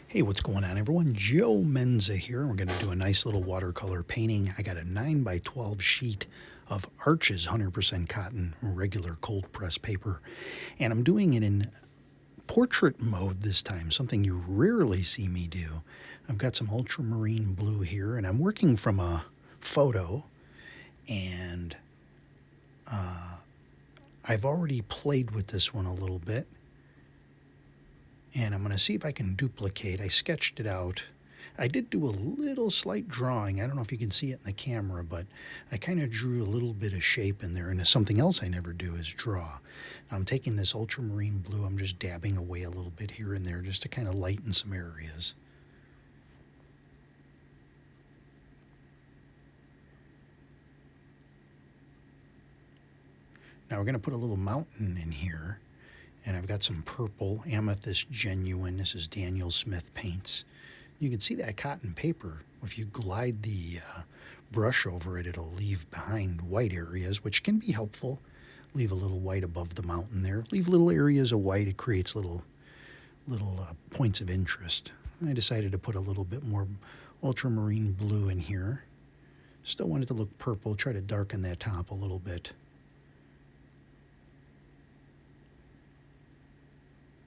Hey, what's going on, everyone? Joe Menza here. We're going to do a nice little watercolor painting. I got a 9 by 12 sheet of Arches 100% cotton, regular cold press paper, and I'm doing it in portrait mode this time, something you rarely see me do. I've got some ultramarine blue here, and I'm working from a photo, and I've already played with this one a little bit. And I'm going to see if I can duplicate. I sketched it out. I did do a little slight drawing. I don't know if you can see it in the camera, but I kind of drew a little bit of shape in there. And something else I never do is draw. Now I'm taking this ultramarine blue. I'm just dabbing away a little bit here and there just to kind of lighten some areas. Now we're going to put a little mountain in here. And I've got some purple Amethyst Genuine. This is Daniel Smith paints. You can see that cotton paper. If you glide the brush over it, it'll leave behind white areas, which can be helpful. Leave a little white above the mountain there. Leave little areas of white. It creates little points of interest. I decided to put a little bit more ultramarine blue in here. Still want it to look purple. Try to darken that top a little bit.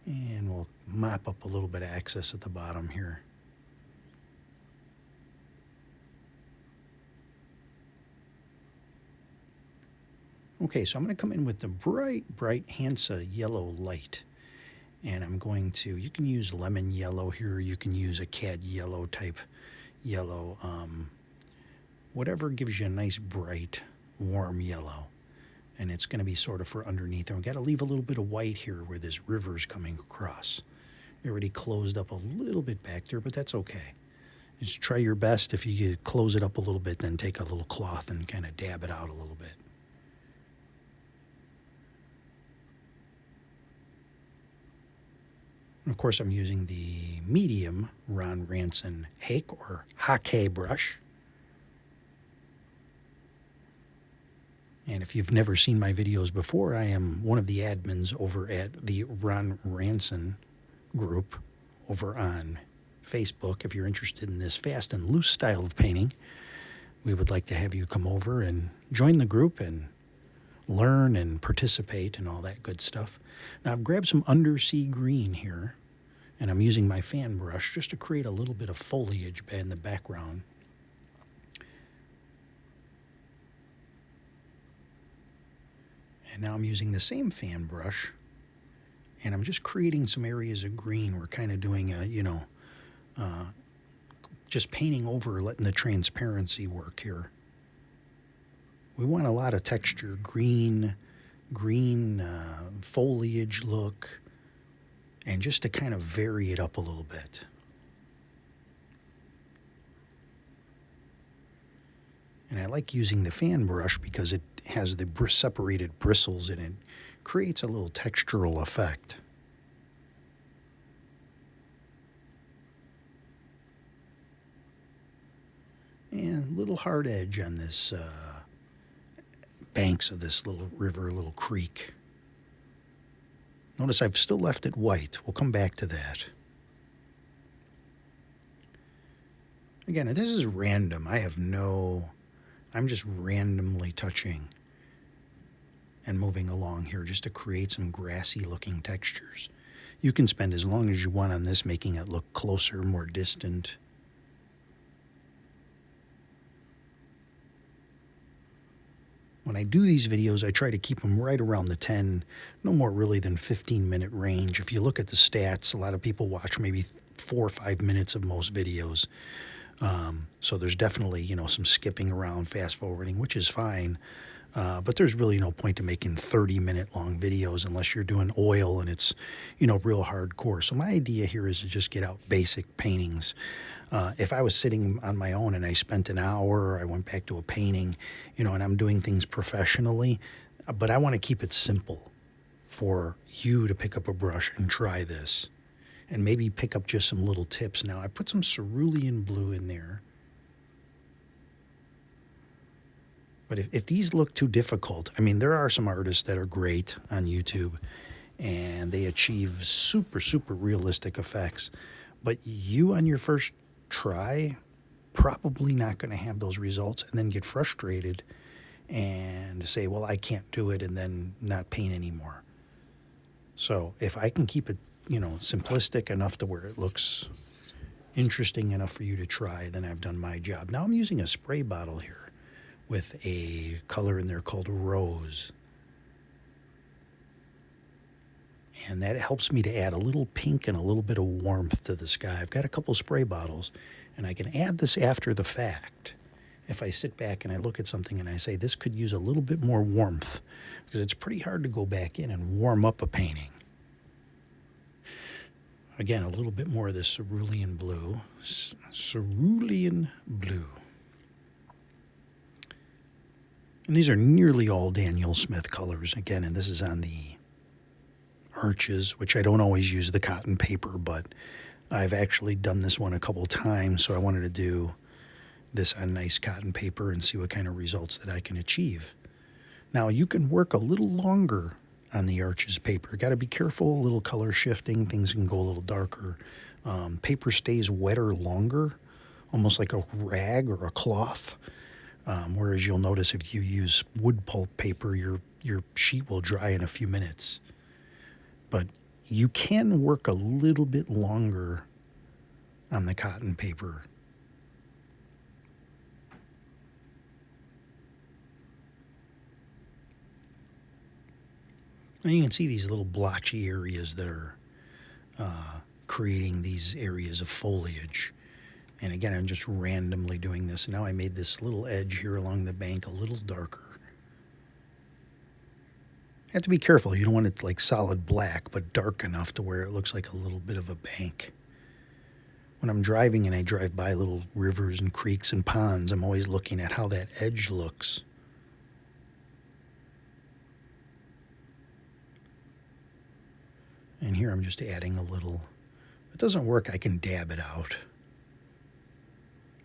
And we'll mop up a little bit of excess at the bottom here. Okay, so I'm going to come in with the bright Hansa yellow light. And I'm going to, you can use lemon yellow here, you can use a cad yellow type yellow, whatever gives you a nice bright, warm yellow. And it's going to be sort of for underneath. And we've got to leave a little bit of white here where this river's coming across. It already closed up a little bit back there, but that's okay. Just try your best. If you close it up a little bit, then take a little cloth and kind of dab it out a little bit. And of course, I'm using the medium Ron Ranson Hake or Hake brush. And if you've never seen my videos before, I am one of the admins over at the Ron Ranson group over on Facebook. If you're interested in this fast and loose style of painting, we would like to have you come over and join the group and learn and participate and all that good stuff. Now I've grabbed some undersea green here, and I'm using my fan brush just to create a little bit of foliage in the background. And now I'm using the same fan brush, and I'm just creating some areas of green. We're kind of doing a, just painting over, letting the transparency work here. We want a lot of texture, green foliage look, and just to kind of vary it up a little bit. And I like using the fan brush because it has the separated bristles and it creates a little textural effect. And a little hard edge on this banks of this little river, little creek. Notice I've still left it white. We'll come back to that. Again, this is random. I'm just randomly touching and moving along here just to create some grassy looking textures. You can spend as long as you want on this, making it look closer, more distant. When I do these videos, I try to keep them right around the 10, no more really than 15-minute range. If you look at the stats, a lot of people watch maybe 4 or 5 minutes of most videos. So there's definitely, some skipping around, fast forwarding, which is fine. But there's really no point to making 30-minute long videos unless you're doing oil and it's, real hardcore. So my idea here is to just get out basic paintings. If I was sitting on my own and I spent an hour, or I went back to a painting, and I'm doing things professionally, but I want to keep it simple for you to pick up a brush and try this. And maybe pick up just some little tips. Now, I put some cerulean blue in there. But if these look too difficult, there are some artists that are great on YouTube, and they achieve super realistic effects. But you on your first try, probably not going to have those results and then get frustrated and say, well, I can't do it, and then not paint anymore. So if I can keep it, simplistic enough to where it looks interesting enough for you to try, then I've done my job. Now I'm using a spray bottle here with a color in there called Rose. And that helps me to add a little pink and a little bit of warmth to the sky. I've got a couple spray bottles, and I can add this after the fact. If I sit back and I look at something and I say, this could use a little bit more warmth, because it's pretty hard to go back in and warm up a painting. Again, a little bit more of this cerulean blue. Cerulean blue. And these are nearly all Daniel Smith colors. Again, and this is on the arches, which I don't always use the cotton paper, but I've actually done this one a couple times, so I wanted to do this on nice cotton paper and see what kind of results that I can achieve. Now, you can work a little longer on the arches paper. Got to be careful, a little color shifting, things can go a little darker. Paper stays wetter longer, almost like a rag or a cloth. Whereas you'll notice if you use wood pulp paper, your sheet will dry in a few minutes. But you can work a little bit longer on the cotton paper. And you can see these little blotchy areas that are creating these areas of foliage. And again, I'm just randomly doing this. Now I made this little edge here along the bank a little darker. You have to be careful. You don't want it like solid black, but dark enough to where it looks like a little bit of a bank. When I'm driving and I drive by little rivers and creeks and ponds, I'm always looking at how that edge looks. And here I'm just adding a little. If it doesn't work, I can dab it out.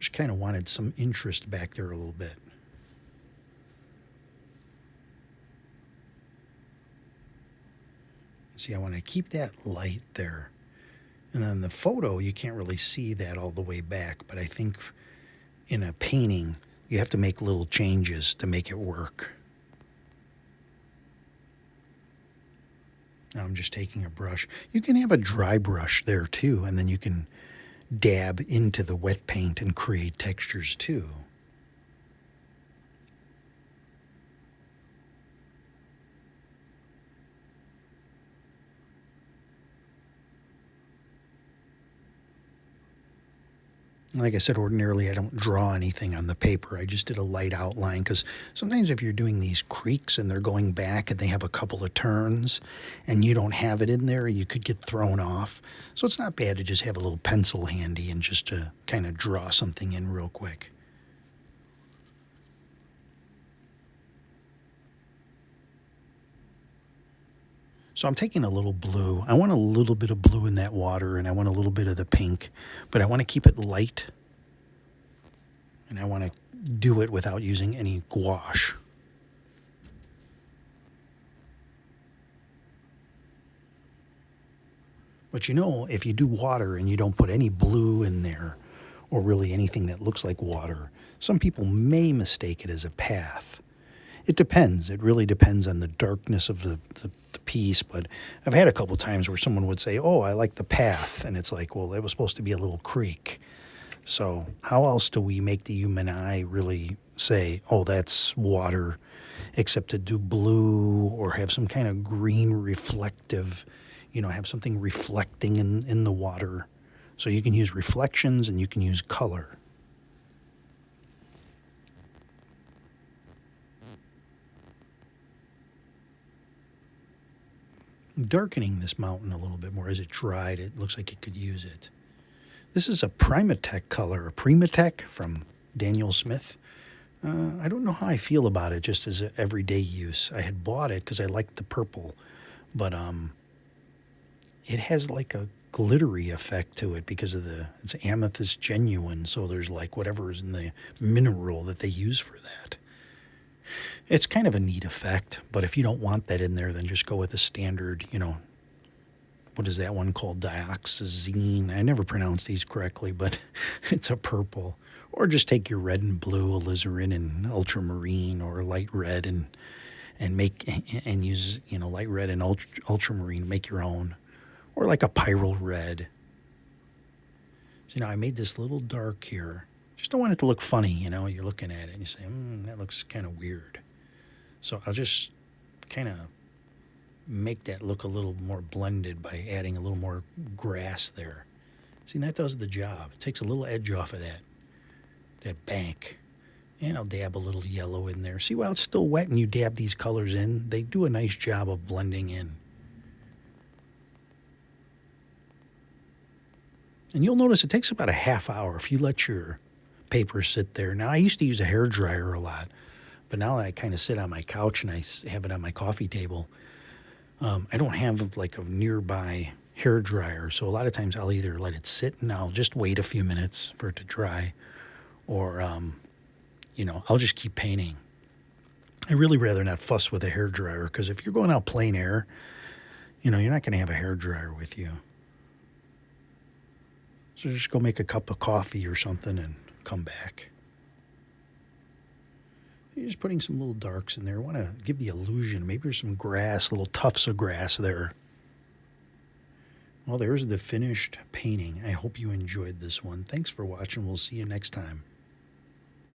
Just kind of wanted some interest back there a little bit. See, I want to keep that light there. And then the photo, you can't really see that all the way back, but I think in a painting, you have to make little changes to make it work. Now I'm just taking a brush. You can have a dry brush there too, and then you can dab into the wet paint and create textures too. Like I said, ordinarily I don't draw anything on the paper. I just did a light outline because sometimes if you're doing these creeks and they're going back and they have a couple of turns and you don't have it in there, you could get thrown off. So it's not bad to just have a little pencil handy and just to kind of draw something in real quick. So I'm taking a little blue. I want a little bit of blue in that water, and I want a little bit of the pink, but I want to keep it light, and I want to do it without using any gouache. But if you do water and you don't put any blue in there, or really anything that looks like water, some people may mistake it as a path. It depends. It really depends on the darkness of the piece, but I've had a couple times where someone would say, oh, I like the path, and it's like, well, it was supposed to be a little creek. So how else do we make the human eye really say, oh, that's water, except to do blue or have some kind of green reflective, have something reflecting in the water. So you can use reflections and you can use color. Darkening this mountain a little bit more. As it dried, it looks like it could use it. This is a Primatech color, a Primatech from Daniel Smith. I don't know how I feel about it just as an everyday use. I had bought it because I liked the purple, but it has like a glittery effect to it because of it's amethyst genuine, so there's like whatever is in the mineral that they use for that. It's kind of a neat effect, but if you don't want that in there, then just go with a standard, what is that one called? Dioxazine. I never pronounce these correctly, but it's a purple. Or just take your red and blue, alizarin and ultramarine, or light red and make and use light red and ultramarine, make your own, or like a pyrrole red. So I made this little dark here. Just don't want it to look funny. You're looking at it and you say, that looks kind of weird. So I'll just kind of make that look a little more blended by adding a little more grass there. See, that does the job. It takes a little edge off of that bank. And I'll dab a little yellow in there. See, while it's still wet and you dab these colors in, they do a nice job of blending in. And you'll notice it takes about a half hour if you let your paper sit there. Now, I used to use a hairdryer a lot, but now I kind of sit on my couch and I have it on my coffee table. I don't have like a nearby hairdryer, so a lot of times I'll either let it sit and I'll just wait a few minutes for it to dry, or I'll just keep painting. I really rather not fuss with a hairdryer, because if you're going out plein air, you're not going to have a hairdryer with you. So just go make a cup of coffee or something and come back. You're just putting some little darks in there. I want to give the illusion. Maybe there's some grass, little tufts of grass there. Well, there's the finished painting. I hope you enjoyed this one. Thanks for watching. We'll see you next time.